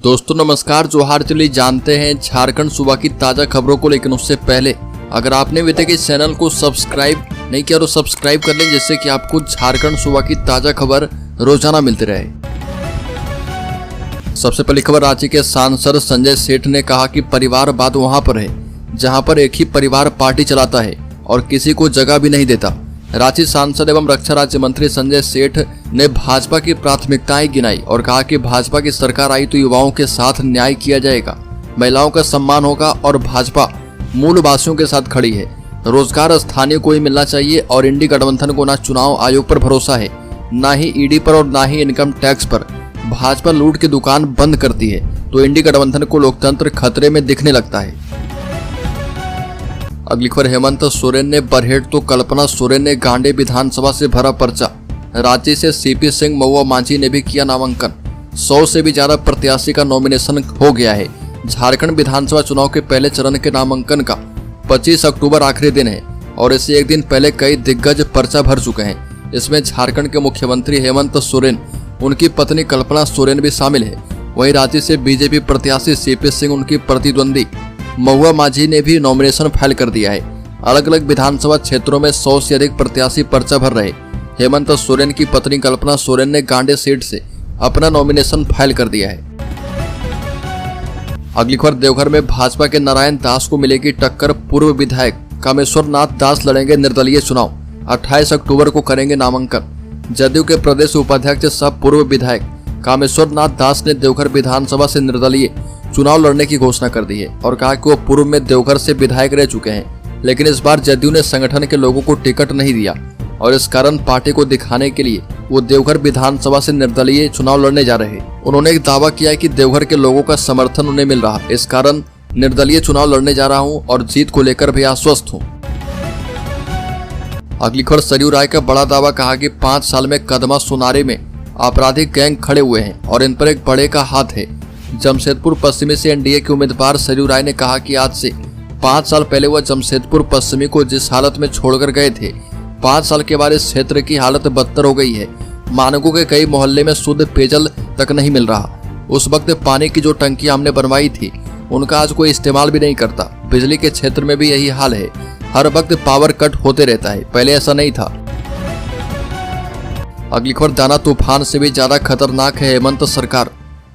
दोस्तों नमस्कार, जोहार। चलिए जानते हैं झारखंड सूबा की ताज़ा खबरों को, लेकिन उससे पहले अगर आपने अभी तक इस चैनल को सब्सक्राइब नहीं किया तो सब्सक्राइब कर लें, जिससे कि आपको झारखंड सूबा की ताज़ा खबर रोजाना मिलती रहे। सबसे पहली खबर, रांची के सांसद संजय सेठ ने कहा कि परिवारवाद वहां पर है जहां पर एक ही परिवार पार्टी चलाता है और किसी को जगह भी नहीं देता। रांची सांसद एवं रक्षा राज्य मंत्री संजय सेठ ने भाजपा की प्राथमिकताएं गिनाई और कहा कि भाजपा की सरकार आई तो युवाओं के साथ न्याय किया जाएगा, महिलाओं का सम्मान होगा और भाजपा मूलवासियों के साथ खड़ी है। रोजगार स्थानीय को ही मिलना चाहिए और इंडी गठबंधन को न चुनाव आयोग पर भरोसा है, न ही ईडी पर और न ही इनकम टैक्स पर। भाजपा लूट की दुकान बंद करती है तो इंडी गठबंधन को लोकतंत्र खतरे में दिखने लगता है। अगली खबर, हेमंत सोरेन ने बरहेट तो कल्पना सोरेन ने गांडे विधानसभा से भरा पर्चा। रांची से सीपी सिंह, महुआ मांझी ने भी किया नामांकन। 100 से भी ज्यादा प्रत्याशी का नॉमिनेशन हो गया है। झारखंड विधानसभा चुनाव के पहले चरण के नामांकन का 25 अक्टूबर आखिरी दिन है और इससे एक दिन पहले कई दिग्गज पर्चा भर चुके हैं। इसमें झारखंड के मुख्यमंत्री हेमंत सोरेन, उनकी पत्नी कल्पना सोरेन भी शामिल है। वहीं रांची से बीजेपी प्रत्याशी सीपी सिंह, उनकी प्रतिद्वंदी महुआ मांझी ने भी नॉमिनेशन फाइल कर दिया है। अलग अलग विधानसभा क्षेत्रों में 100 से अधिक प्रत्याशी पर्चा भर रहे। हेमंत सोरेन की पत्नी कल्पना सोरेन ने गांडे सीट से अपना नॉमिनेशन फाइल कर दिया है। अगली खबर, देवघर में भाजपा के नारायण दास को मिलेगी टक्कर। पूर्व विधायक कामेश्वर नाथ दास लड़ेंगे निर्दलीय चुनाव। 28 अक्टूबर को करेंगे नामांकन। जदयू के प्रदेश उपाध्यक्ष सह पूर्व विधायक कामेश्वर नाथ दास ने देवघर विधानसभा से निर्दलीय चुनाव लड़ने की घोषणा कर दी है और कहा कि वो पूर्व में देवघर से विधायक रह चुके हैं, लेकिन इस बार जदयू ने संगठन के लोगों को टिकट नहीं दिया और इस कारण पार्टी को दिखाने के लिए वो देवघर विधानसभा से निर्दलीय चुनाव लड़ने जा रहे हैं। उन्होंने एक दावा किया कि देवघर के लोगों का समर्थन उन्हें मिल रहा, इस कारण निर्दलीय चुनाव लड़ने जा रहा हूँ और जीत को लेकर भी आश्वस्त हूँ। अगली खबर, सरयू राय का बड़ा दावा, कहा कि 5 साल में कदमा सुनारे में आपराधिक गैंग खड़े हुए हैं और इन पर एक बड़े का हाथ है। जमशेदपुर पश्चिमी से एनडीए के उम्मीदवार सरयू राय ने कहा कि आज से 5 साल पहले वह जमशेदपुर पश्चिमी को जिस हालत में छोड़कर गए थे, 5 साल के बाद इस क्षेत्र की हालत बदतर हो गई है। मानकों के कई मोहल्ले में शुद्ध पेयजल तक नहीं मिल रहा। उस वक्त पानी की जो टंकी हमने बनवाई थी उनका आज कोई इस्तेमाल भी नहीं करता। बिजली के क्षेत्र में भी यही हाल है, हर वक्त पावर कट होते रहता है, पहले ऐसा नहीं था। अगली खबर, दाना तूफान से भी ज्यादा खतरनाक है हेमंत सरकार।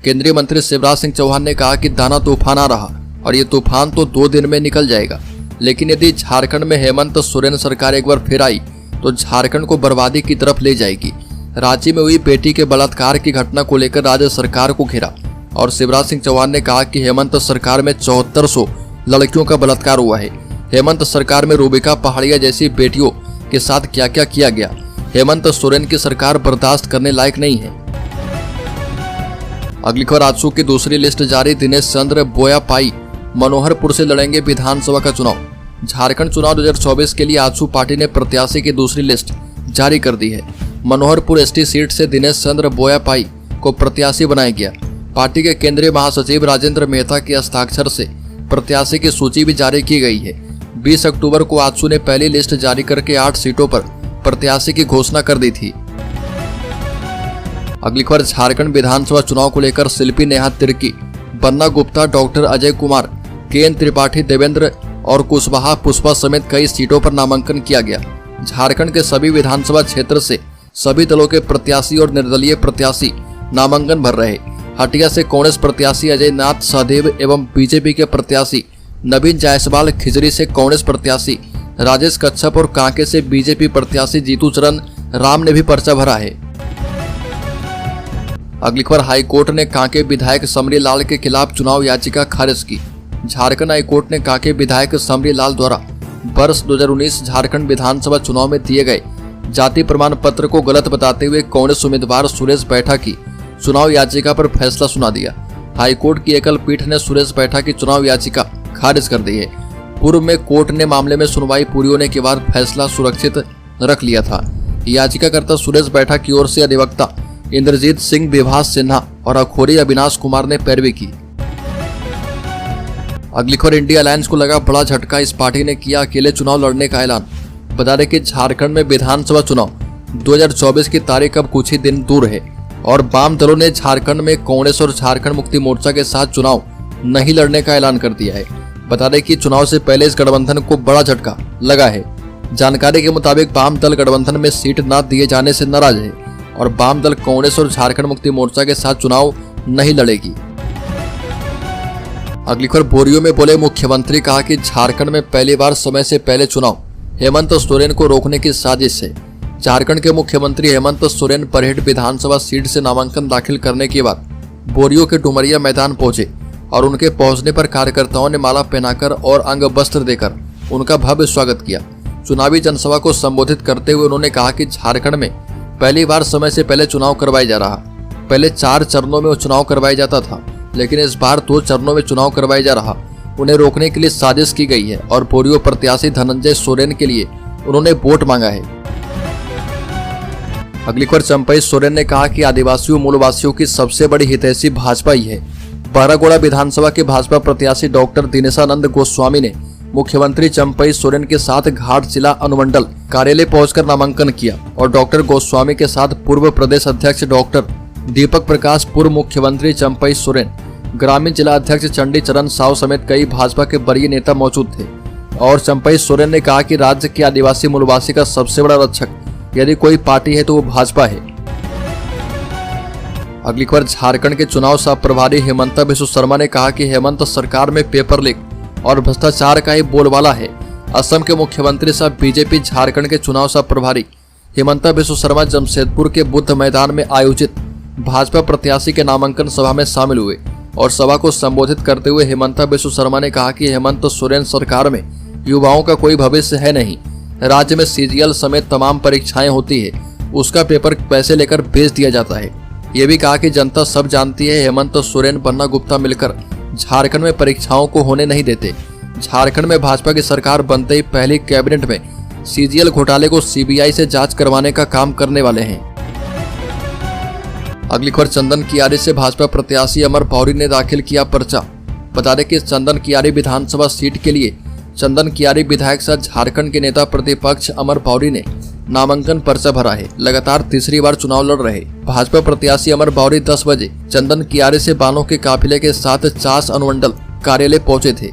केंद्रीय मंत्री शिवराज सिंह चौहान ने कहा कि दाना तूफान आ रहा और ये तूफान तो 2 दिन में निकल जाएगा, लेकिन यदि झारखंड में हेमंत सोरेन सरकार एक बार फिर आई तो झारखंड को बर्बादी की तरफ ले जाएगी। रांची में हुई बेटी के बलात्कार की घटना को लेकर राज्य सरकार को घेरा और शिवराज सिंह चौहान ने कहा कि हेमंत सरकार में 7400 लड़कियों का बलात्कार हुआ है। हेमंत सरकार में रूबिका पहाड़िया जैसी बेटियों के साथ क्या क्या किया गया। हेमंत सोरेन की सरकार बर्दाश्त करने लायक नहीं है। अगली खबर, आजसू की दूसरी लिस्ट जारी। दिनेश चंद्र बोयापाई मनोहरपुर से लड़ेंगे विधानसभा का चुनाव। झारखंड चुनाव 2024 के लिए आजसू पार्टी ने प्रत्याशी की दूसरी लिस्ट जारी कर दी है। मनोहरपुर एसटी सीट से दिनेश चंद्र बोयापाई को प्रत्याशी बनाया गया। पार्टी के केंद्रीय महासचिव राजेंद्र मेहता के हस्ताक्षर से प्रत्याशी की सूची भी जारी की गई है। 20 अक्टूबर को आजसू ने पहली लिस्ट जारी करके 8 सीटों पर प्रत्याशी की घोषणा कर दी थी। अगली खबर, झारखंड विधानसभा चुनाव को लेकर शिल्पी नेहा तिर्की, बन्ना गुप्ता, डॉक्टर अजय कुमार, केएन त्रिपाठी, देवेंद्र और कुशवाहा पुष्पा समेत कई सीटों पर नामांकन किया गया। झारखंड के सभी विधानसभा क्षेत्र से सभी दलों के प्रत्याशी और निर्दलीय प्रत्याशी नामांकन भर रहे। हटिया से कांग्रेस प्रत्याशी अजय नाथ सहदेव एवं बीजेपी के प्रत्याशी नवीन जायसवाल, खिजरी से कांग्रेस प्रत्याशी राजेश कच्छप और कांके से बीजेपी प्रत्याशी जीतू चरण राम ने भी पर्चा भरा है। अगली खबर, हाईकोर्ट ने कांके विधायक समरी लाल के खिलाफ चुनाव याचिका खारिज की। झारखंड हाईकोर्ट ने कांके विधायक समरी लाल द्वारा वर्ष 2019 झारखंड विधानसभा चुनाव में दिए गए जाति प्रमाण पत्र को गलत बताते हुए कांग्रेस उम्मीदवार सुरेश बैठा की चुनाव याचिका पर फैसला सुना दिया। हाईकोर्ट की एकल पीठ ने सुरेश बैठा की चुनाव याचिका खारिज कर दी है। पूर्व में कोर्ट ने मामले में सुनवाई पूरी होने के बाद फैसला सुरक्षित रख लिया था। याचिकाकर्ता सुरेश बैठा की ओर से अधिवक्ता इंद्रजीत सिंह, विभास सिन्हा और अखोरी अविनाश कुमार ने पैरवी की। अगली खबर, इंडिया अलायंस को लगा बड़ा झटका। इस पार्टी ने किया अकेले चुनाव लड़ने का ऐलान। बता दें कि झारखंड में विधानसभा चुनाव 2024 की तारीख अब कुछ ही दिन दूर है। और वाम दलों ने झारखंड में कांग्रेस और झारखंड मुक्ति मोर्चा के साथ चुनाव नहीं लड़ने का ऐलान कर दिया है। बता दें कि चुनाव से पहले इस गठबंधन को बड़ा झटका लगा है। जानकारी के मुताबिक वाम दल गठबंधन में सीट न दिए जाने से नाराज है और वाम दल कांग्रेस और झारखंड मुक्ति मोर्चा के साथ चुनाव नहीं लड़ेगी। अगली खबर बोरियो में बोले मुख्यमंत्री, कहा कि झारखंड में पहली बार समय से पहले चुनाव, हेमंत सोरेन को रोकने की साजिश है। झारखंड के मुख्यमंत्री हेमंत सोरेन बरहेट विधानसभा सीट से नामांकन दाखिल करने के बाद बोरियो के डुमरिया मैदान पहुंचे और उनके पहुंचने पर कार्यकर्ताओं ने माला पहनाकर और अंग वस्त्र देकर उनका भव्य स्वागत किया। चुनावी जनसभा को संबोधित करते हुए उन्होंने कहा कि झारखंड में पहली बार समय से पहले चुनाव करवाया जा रहा। पहले 4 चरणों में चुनाव करवाया जाता था, लेकिन इस बार 2 चरणों में चुनाव करवाया जा रहा। उन्हें रोकने के लिए साजिश की गई है और बोरियो प्रत्याशी धनंजय सोरेन के लिए उन्होंने वोट मांगा है। अगली खबर चंपई सोरेन ने कहा कि आदिवासियों मूलवासियों की सबसे बड़ी हितैषी भाजपा ही है। बहरागोड़ा विधानसभा के भाजपा प्रत्याशी डॉक्टर दिनेशानंद गोस्वामी ने मुख्यमंत्री चंपई सोरेन के साथ घाट जिला अनुमंडल कार्यालय पहुंचकर नामांकन किया और डॉक्टर गोस्वामी के साथ पूर्व प्रदेश अध्यक्ष डॉक्टर दीपक प्रकाश, पूर्व मुख्यमंत्री चंपई सोरेन, ग्रामीण जिला अध्यक्ष चंडी चरण साव समेत कई भाजपा के वरीय नेता मौजूद थे। और चंपई सोरेन ने कहा कि राज्य के आदिवासी मूलवासी का सबसे बड़ा रक्षक यदि कोई पार्टी है तो वो भाजपा है। अगली खबर झारखंड के चुनाव सह प्रभारी हेमंत बिस्व शर्मा ने कहा कि हेमंत सरकार में पेपर लीक और भ्रष्टाचार का ही बोलबाला है। असम के मुख्यमंत्री सह बीजेपी झारखंड के चुनाव सह प्रभारी हेमंत बिस्व शर्मा जमशेदपुर के बुद्ध मैदान में आयोजित भाजपा प्रत्याशी के नामांकन सभा में शामिल हुए और सभा को संबोधित करते हुए हेमंत बिस्व शर्मा ने कहा कि हेमंत सोरेन सरकार में युवाओं का कोई भविष्य है नहीं। राज्य में सीजीएल समेत तमाम परीक्षाएं होती है, उसका पेपर पैसे लेकर बेच दिया जाता है। ये भी कहा कि जनता सब जानती है हेमंत सोरेन पन्ना गुप्ता मिलकर झारखंड में परीक्षाओं को होने नहीं देते। झारखंड में भाजपा की सरकार बनते ही पहली कैबिनेट में सीजीएल घोटाले को सीबीआई से जांच करवाने का काम करने वाले हैं। अगली खबर चंदन कियारी से भाजपा प्रत्याशी अमर पौरी ने दाखिल किया पर्चा। बता दें कि चंदन कियारी विधानसभा सीट के लिए चंदन कियारी विधायक सह झारखंड के नेता प्रतिपक्ष अमर पौरी ने नामांकन पर्चा भरा है। लगातार तीसरी बार चुनाव लड़ रहे भाजपा प्रत्याशी अमर पौरी 10 बजे चंदन कियारी से बालों के काफिले के साथ चास अनुमंडल कार्यालय पहुंचे थे।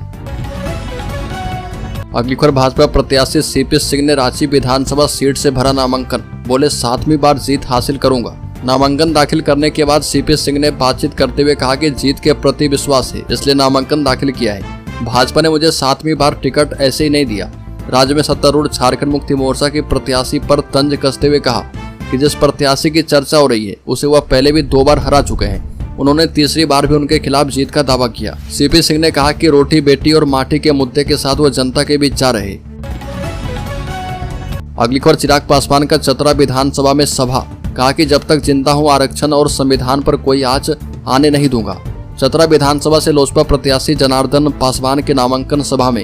अगली खबर भाजपा प्रत्याशी सीपी सिंह ने रांची विधानसभा सीट से भरा नामांकन, बोले 7वीं बार जीत हासिल करूंगा। नामांकन दाखिल करने के बाद सीपी सिंह ने बातचीत करते हुए कहा कि जीत के प्रति विश्वास है, इसलिए नामांकन दाखिल किया है। भाजपा ने मुझे 7वीं बार टिकट ऐसे ही नहीं दिया। राज्य में सत्तारूढ़ झारखंड मुक्ति मोर्चा के प्रत्याशी पर तंज कसते हुए कहा कि जिस प्रत्याशी की चर्चा हो रही है उसे वह पहले भी 2 बार हरा चुके हैं। उन्होंने तीसरी बार भी उनके खिलाफ जीत का दावा किया। सीपी सिंह ने कहा कि रोटी बेटी और माटी के मुद्दे के साथ वह जनता के बीच जा रहे। अगली खबर चिराग पासवान का चतरा विधानसभा में सभा, कहा कि जब तक जिंदा हूं आरक्षण और संविधान पर कोई आंच आने नहीं दूंगा। चतरा विधानसभा से लोजपा प्रत्याशी जनार्दन पासवान के नामांकन सभा में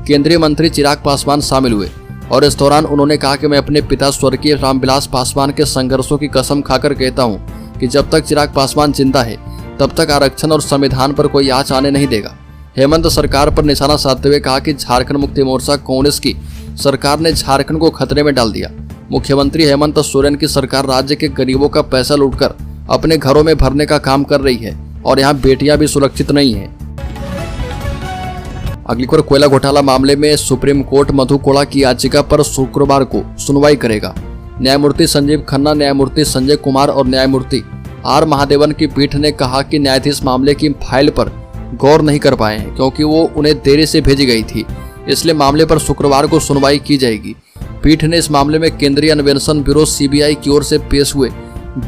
केंद्रीय मंत्री चिराग पासवान शामिल हुए और इस दौरान उन्होंने कहा कि मैं अपने पिता स्वर्गीय रामविलास पासवान के संघर्षों की कसम खाकर कहता हूं कि जब तक चिराग पासवान जिंदा है तब तक आरक्षण और संविधान पर कोई आंच आने नहीं देगा। हेमंत सरकार पर निशाना साधते हुए कहा कि झारखंड मुक्ति मोर्चा कांग्रेस की सरकार ने झारखंड को खतरे में डाल दिया। मुख्यमंत्री हेमंत सोरेन की सरकार राज्य के गरीबों का पैसा लूटकर अपने घरों में भरने का काम कर रही है और यहाँ बेटियां भी सुरक्षित नहीं है। अगली खबर कोयला घोटाला मामले में सुप्रीम कोर्ट मधु कोड़ा की याचिका पर शुक्रवार को सुनवाई करेगा। न्यायमूर्ति संजीव खन्ना, न्यायमूर्ति संजय कुमार और न्यायमूर्ति आर महादेवन की पीठ ने कहा कि न्यायाधीश मामले की फाइल पर गौर नहीं कर पाए हैं क्योंकि वो उन्हें देरी से भेजी गई थी, इसलिए मामले पर शुक्रवार को सुनवाई की जाएगी। पीठ ने इस मामले में केंद्रीय अन्वेषण ब्यूरो सीबीआई की ओर से पेश हुए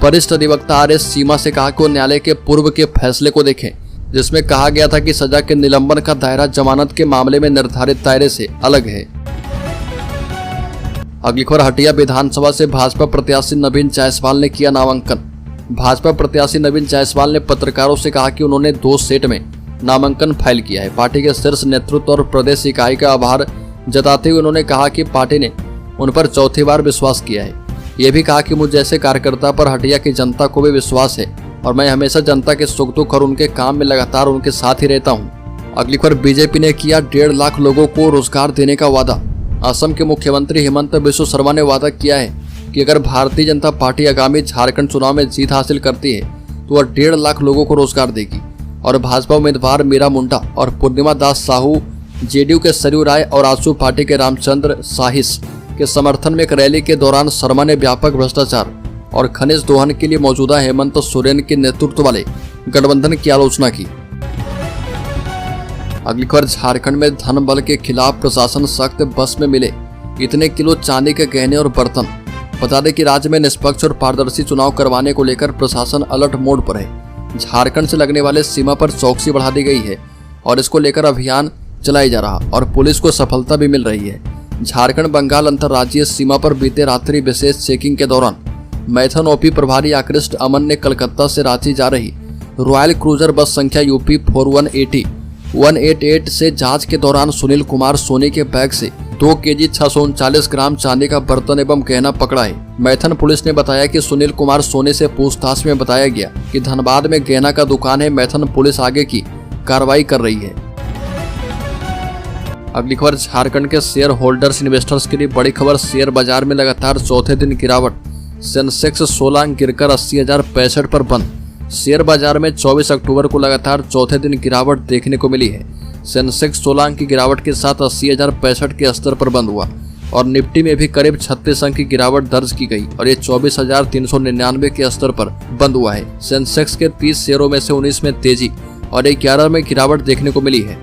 वरिष्ठ अधिवक्ता आर एस सीमा से कहा कि वो न्यायालय के पूर्व के फैसले को देखें जिसमें कहा गया था कि सजा के निलंबन का दायरा जमानत के मामले में निर्धारित दायरे से अलग है। अगली खबर हटिया विधानसभा से भाजपा प्रत्याशी नवीन जायसवाल ने किया नामांकन। भाजपा प्रत्याशी नवीन जायसवाल ने पत्रकारों से कहा कि उन्होंने 2 सेट में नामांकन फाइल किया है। पार्टी के शीर्ष नेतृत्व और प्रदेश इकाई का आभार जताते हुए उन्होंने कहा कि पार्टी ने उन पर चौथी बार विश्वास किया है। ये भी कहा कि मुझ जैसे कार्यकर्ता पर हटिया की जनता को भी विश्वास है और मैं हमेशा जनता के सुख दुख और उनके काम में लगातार उनके साथ ही रहता हूं। अगली खबर बीजेपी ने किया 1.5 लाख लोगों को रोजगार देने का वादा। असम के मुख्यमंत्री हेमंत बिस्व शर्मा ने वादा किया है कि अगर भारतीय जनता पार्टी आगामी झारखंड चुनाव में जीत हासिल करती है तो वह 1.5 लाख लोगों को रोजगार देगी और भाजपा उम्मीदवार मीरा मुंडा और पूर्णिमा दास साहू, जेडीयू के सरयू राय और आजसू पार्टी के रामचंद्र साहिस के समर्थन में एक रैली के दौरान शर्मा ने व्यापक भ्रष्टाचार और खनिज दोहन के लिए मौजूदा हेमंत सोरेन के नेतृत्व वाले गठबंधन की आलोचना की। अगली खबर, झारखंड में धन बल के खिलाफ प्रशासन सख्त, बस में मिले इतने किलो चांदी के गहने और बर्तन। बता दें कि राज्य में निष्पक्ष और पारदर्शी चुनाव करवाने को लेकर प्रशासन अलर्ट मोड पर है। झारखंड से लगने वाले सीमा पर चौकसी बढ़ा दी गई है और इसको लेकर अभियान चलाया जा रहा और पुलिस को सफलता भी मिल रही है। झारखंड बंगाल अंतर्राज्यीय सीमा पर बीते रात्रि विशेष चेकिंग के दौरान मैथन ओपी प्रभारी आकृष्ट अमन ने कलकत्ता से रांची जा रही रॉयल क्रूजर बस संख्या यूपी 4188 से जांच के दौरान सुनील कुमार सोनी के बैग से 2 केजी 639 ग्राम चांदी का बर्तन एवं गहना पकड़ा है। मैथन पुलिस ने बताया कि सुनील कुमार सोनी से पूछताछ में बताया गया कि धनबाद में गहना का दुकान है। मैथन पुलिस आगे की कार्रवाई कर रही है। अगली खबर, झारखंड के शेयर होल्डर्स इन्वेस्टर्स के लिए बड़ी खबर। शेयर बाजार में लगातार चौथे दिन गिरावट। सेंसेक्स 16 अंक गिरकर 80,065 पर बंद। शेयर बाजार में 24 अक्टूबर को लगातार चौथे दिन गिरावट देखने को मिली है। सेंसेक्स 16 अंक की गिरावट के साथ 80,065 के स्तर पर बंद हुआ और निफ्टी में भी करीब 36 अंक की गिरावट दर्ज की गई और ये 24,399 के स्तर पर बंद हुआ है। सेंसेक्स के 30 शेयरों में से 19 में तेजी और 11 में गिरावट देखने को मिली है।